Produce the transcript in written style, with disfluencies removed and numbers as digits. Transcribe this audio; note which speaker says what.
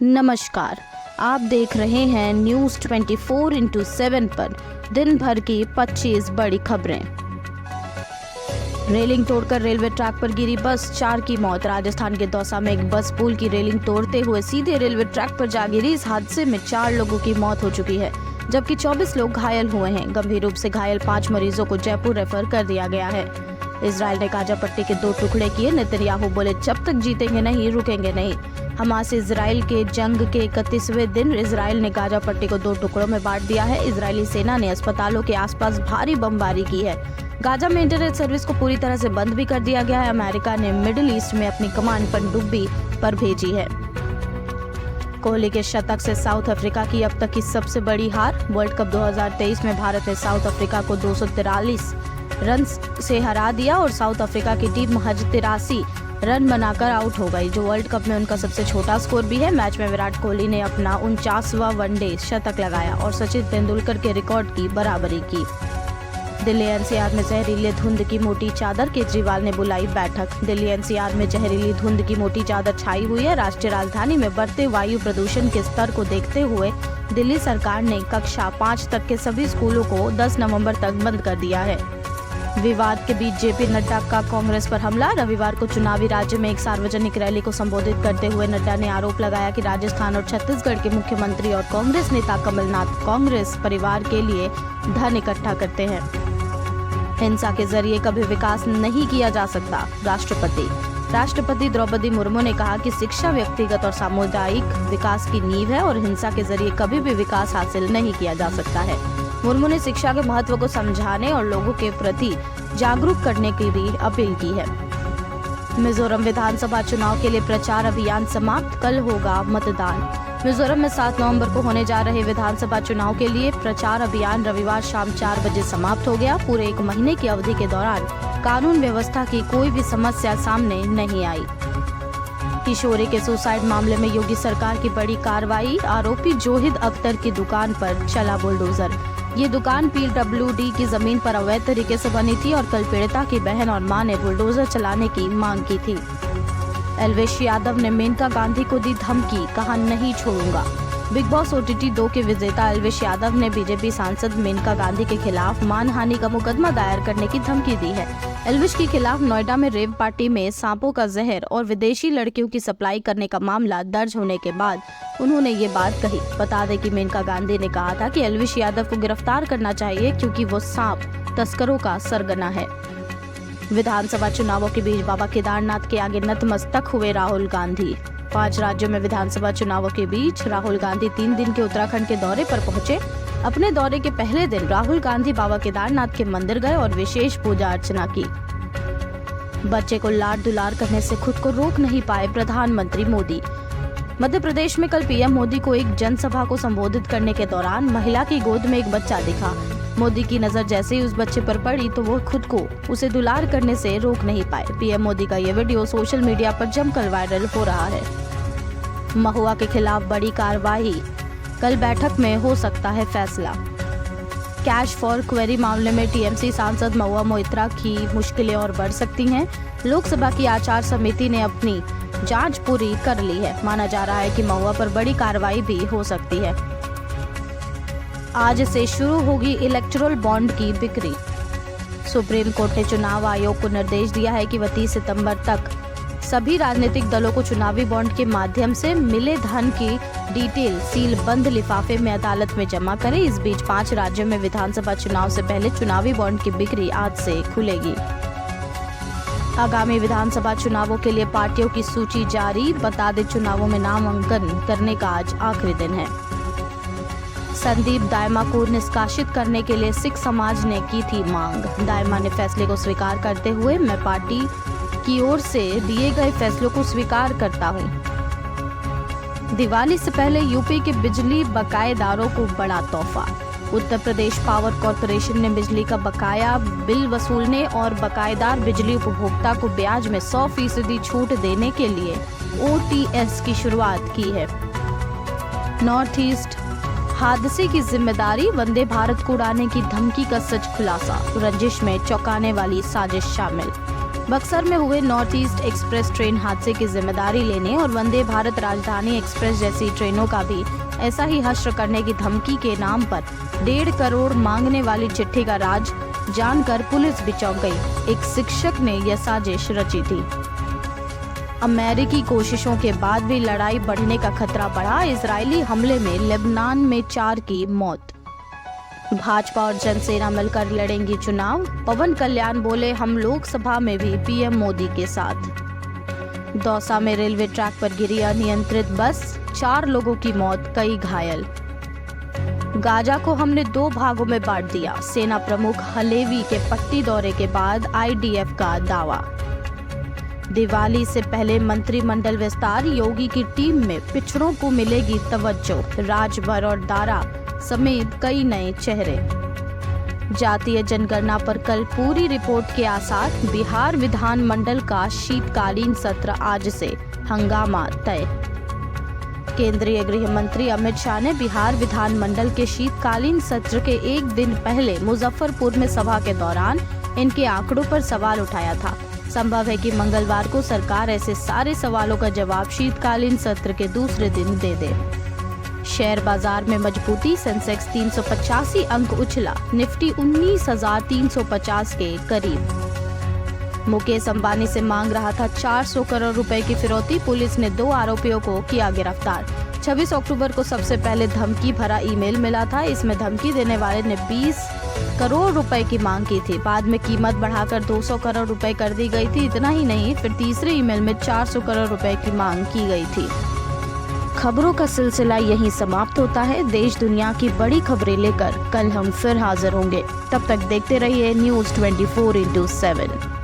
Speaker 1: नमस्कार, आप देख रहे हैं न्यूज़ 24x7 पर दिन भर की 25 बड़ी खबरें। रेलिंग तोड़कर रेलवे ट्रैक पर गिरी बस, 4 की मौत। राजस्थान के दौसा में एक बस पुल की रेलिंग तोड़ते हुए सीधे रेलवे ट्रैक पर जा गिरी। इस हादसे में 4 लोगों की मौत हो चुकी है, जबकि 24 लोग घायल हुए हैं। गंभीर रूप से घायल 5 मरीजों को जयपुर रेफर कर दिया गया है। इजराइल ने गाजा पट्टी के 2 टुकड़े किए। नेतन्याहू बोले, जब तक जीतेंगे नहीं, रुकेंगे नहीं। हमास इजराइल के जंग के 31वें दिन इजराइल ने गाजा पट्टी को 2 टुकड़ों में बांट दिया है। इजरायली सेना ने अस्पतालों के आसपास भारी बमबारी की है। गाजा में इंटरनेट सर्विस को पूरी तरह से बंद भी कर दिया गया है। अमेरिका ने मिडिल ईस्ट में अपनी कमान पनडुब्बी पर भेजी है। कोहली के शतक से साउथ अफ्रीका की अब तक की सबसे बड़ी हार। वर्ल्ड कप 2023 में भारत ने साउथ अफ्रीका को 243 रन से हरा दिया और साउथ अफ्रीका की टीम महज 83 रन बनाकर आउट हो गई, जो वर्ल्ड कप में उनका सबसे छोटा स्कोर भी है। मैच में विराट कोहली ने अपना 49वां वनडे शतक लगाया और सचिन तेंदुलकर के रिकॉर्ड की बराबरी की। दिल्ली एनसीआर में जहरीली धुंध की मोटी चादर, केजरीवाल ने बुलाई बैठक। दिल्ली एनसीआर में जहरीली धुंध की मोटी चादर छाई हुई है। राष्ट्रीय राजधानी में बढ़ते वायु प्रदूषण के स्तर को देखते हुए दिल्ली सरकार ने कक्षा 5 तक के सभी स्कूलों को 10 नवंबर तक बंद कर दिया है। विवाद के बीच जेपी नड्डा का कांग्रेस पर हमला। रविवार को चुनावी राज्य में एक सार्वजनिक रैली को संबोधित करते हुए नड्डा ने आरोप लगाया कि राजस्थान और छत्तीसगढ़ के मुख्यमंत्री और कांग्रेस नेता कमलनाथ कांग्रेस परिवार के लिए धन इकट्ठा करते हैं। हिंसा के जरिए कभी विकास नहीं किया जा सकता। राष्ट्रपति द्रौपदी मुर्मू ने कहा कि शिक्षा व्यक्तिगत और सामुदायिक विकास की नींव है और हिंसा के जरिए कभी भी विकास हासिल नहीं किया जा सकता है। मुर्मू ने शिक्षा के महत्व को समझाने और लोगों के प्रति जागरूक करने की भी अपील की है। मिजोरम विधानसभा चुनाव के लिए प्रचार अभियान समाप्त, कल होगा मतदान। मिजोरम में 7 नवंबर को होने जा रहे विधानसभा चुनाव के लिए प्रचार अभियान रविवार शाम 4 बजे समाप्त हो गया। पूरे 1 महीने की अवधि के दौरान कानून व्यवस्था की कोई भी समस्या सामने नहीं आई। किशोरी के सुसाइड मामले में योगी सरकार की बड़ी कार्रवाई। आरोपी जोहिद अख्तर की दुकान पर चला बुलडोजर। ये दुकान पीडब्ल्यूडी की जमीन पर अवैध तरीके से बनी थी और कल पीड़िता की बहन और मां ने बुलडोजर चलाने की मांग की थी। एल्विश यादव ने मेनका गांधी को दी धमकी, कहा नहीं छोड़ूंगा। बिग बॉस OTT 2 के विजेता एल्विश यादव ने बीजेपी सांसद मेनका गांधी के खिलाफ मानहानि का मुकदमा दायर करने की धमकी दी है। एल्विश के खिलाफ नोएडा में रेव पार्टी में सांपों का जहर और विदेशी लड़कियों की सप्लाई करने का मामला दर्ज होने के बाद उन्होंने ये बात कही। बता दें कि मेनका गांधी ने कहा था कि एल्विश यादव को गिरफ्तार करना चाहिए क्योंकि वो सांप तस्करों का सरगना है। विधानसभा चुनावों के बीच बाबा केदारनाथ के आगे नतमस्तक हुए राहुल गांधी। 5 राज्यों में विधानसभा चुनावों के बीच राहुल गांधी 3 दिन के उत्तराखंड के दौरे पर पहुंचे। अपने दौरे के पहले दिन राहुल गांधी बाबा केदारनाथ के मंदिर गए और विशेष पूजा अर्चना की। बच्चे को लाड दुलार करने से खुद को रोक नहीं पाए प्रधानमंत्री मोदी। मध्य प्रदेश में कल पीएम मोदी को एक जनसभा को संबोधित करने के दौरान महिला की गोद में एक बच्चा दिखा। मोदी की नजर जैसे ही उस बच्चे पर पड़ी तो वो खुद को उसे दुलार करने से रोक नहीं पाए। पीएम मोदी का ये वीडियो सोशल मीडिया पर जमकर वायरल हो रहा है। महुआ के खिलाफ बड़ी कार्रवाई, कल बैठक में हो सकता है फैसला। कैश फॉर क्वेरी मामले में टीएमसी सांसद महुआ मोइत्रा की मुश्किलें और बढ़ सकती हैं। लोकसभा की आचार समिति ने अपनी जांच पूरी कर ली है। माना जा रहा है कि महुआ पर बड़ी कार्रवाई भी हो सकती है। आज से शुरू होगी इलेक्टोरल बॉन्ड की बिक्री। सुप्रीम कोर्ट ने चुनाव आयोग को निर्देश दिया है कि वह 30 सितंबर तक सभी राजनीतिक दलों को चुनावी बॉन्ड के माध्यम से मिले धन की डिटेल सील बंद लिफाफे में अदालत में जमा करें। इस बीच 5 राज्यों में विधानसभा चुनाव से पहले चुनावी बॉन्ड की बिक्री आज से खुलेगी। आगामी विधानसभा चुनावों के लिए पार्टियों की सूची जारी। बता दें, चुनावों में नामांकन करने का आज आखिरी दिन है। संदीप दायमा को निष्कासित करने के लिए सिख समाज ने की थी मांग। दायमा ने फैसले को स्वीकार करते हुए, मैं पार्टी की ओर से दिए गए फैसलों को स्वीकार करता हूं। दिवाली से पहले यूपी के बिजली बकायेदारों को बड़ा तोहफा। उत्तर प्रदेश पावर कॉर्पोरेशन ने बिजली का बकाया बिल वसूलने और बकायेदार बिजली उपभोक्ता को ब्याज में 100% छूट देने के लिए OTS की शुरुआत की है। नॉर्थ ईस्ट हादसे की जिम्मेदारी, वंदे भारत को उड़ाने की धमकी का सच खुलासा। रंजिश में चौंकाने वाली साजिश शामिल। बक्सर में हुए नॉर्थ ईस्ट एक्सप्रेस ट्रेन हादसे की जिम्मेदारी लेने और वंदे भारत राजधानी एक्सप्रेस जैसी ट्रेनों का भी ऐसा ही हश्र करने की धमकी के नाम पर 1.5 करोड़ मांगने वाली चिट्ठी का राज जानकर पुलिस भी चौंक गई। एक शिक्षक ने यह साजिश रची थी। अमेरिकी कोशिशों के बाद भी लड़ाई बढ़ने का खतरा बढ़ा। इजरायली हमले में लेबनान में 4 की मौत। भाजपा और जनसेना मिलकर लड़ेंगी चुनाव। पवन कल्याण बोले, हम लोकसभा में भी पीएम मोदी के साथ। दौसा में रेलवे ट्रैक पर गिरी अनियंत्रित बस, 4 लोगों की मौत, कई घायल। गाजा को हमने 2 भागों में बांट दिया। सेना प्रमुख हलेवी के पट्टी दौरे के बाद आईडीएफ का दावा। दिवाली से पहले मंत्रिमंडल विस्तार, योगी की टीम में पिछड़ों को मिलेगी तवज्जो। राजभर और दारा समेत कई नए चेहरे। जातीय जनगणना पर कल पूरी रिपोर्ट के आसार। बिहार विधानमंडल का शीतकालीन सत्र आज से, हंगामा तय। केंद्रीय गृह मंत्री अमित शाह ने बिहार विधानमंडल के शीतकालीन सत्र के एक दिन पहले मुजफ्फरपुर में सभा के दौरान इनके आंकड़ों पर सवाल उठाया था। संभव है कि मंगलवार को सरकार ऐसे सारे सवालों का जवाब शीतकालीन सत्र के दूसरे दिन दे दे। शेयर बाजार में मजबूती, सेंसेक्स 385 अंक उछला, निफ्टी 19,350 के करीब। मुकेश अंबानी से मांग रहा था 400 करोड़ रुपए की फिरौती, पुलिस ने 2 आरोपियों को किया गिरफ्तार। 26 अक्टूबर को सबसे पहले धमकी भरा ईमेल मिला था। इसमें धमकी देने वाले ने 20 करोड़ रुपए की मांग की थी। बाद में कीमत बढ़ाकर 200 करोड़ रुपए कर दी गई थी। इतना ही नहीं, फिर तीसरे ईमेल में 400 करोड़ रुपए की मांग की गई थी। खबरों का सिलसिला यहीं समाप्त होता है। देश दुनिया की बड़ी खबरें लेकर कल हम फिर हाजिर होंगे। तब तक देखते रहिए न्यूज़ 24/7।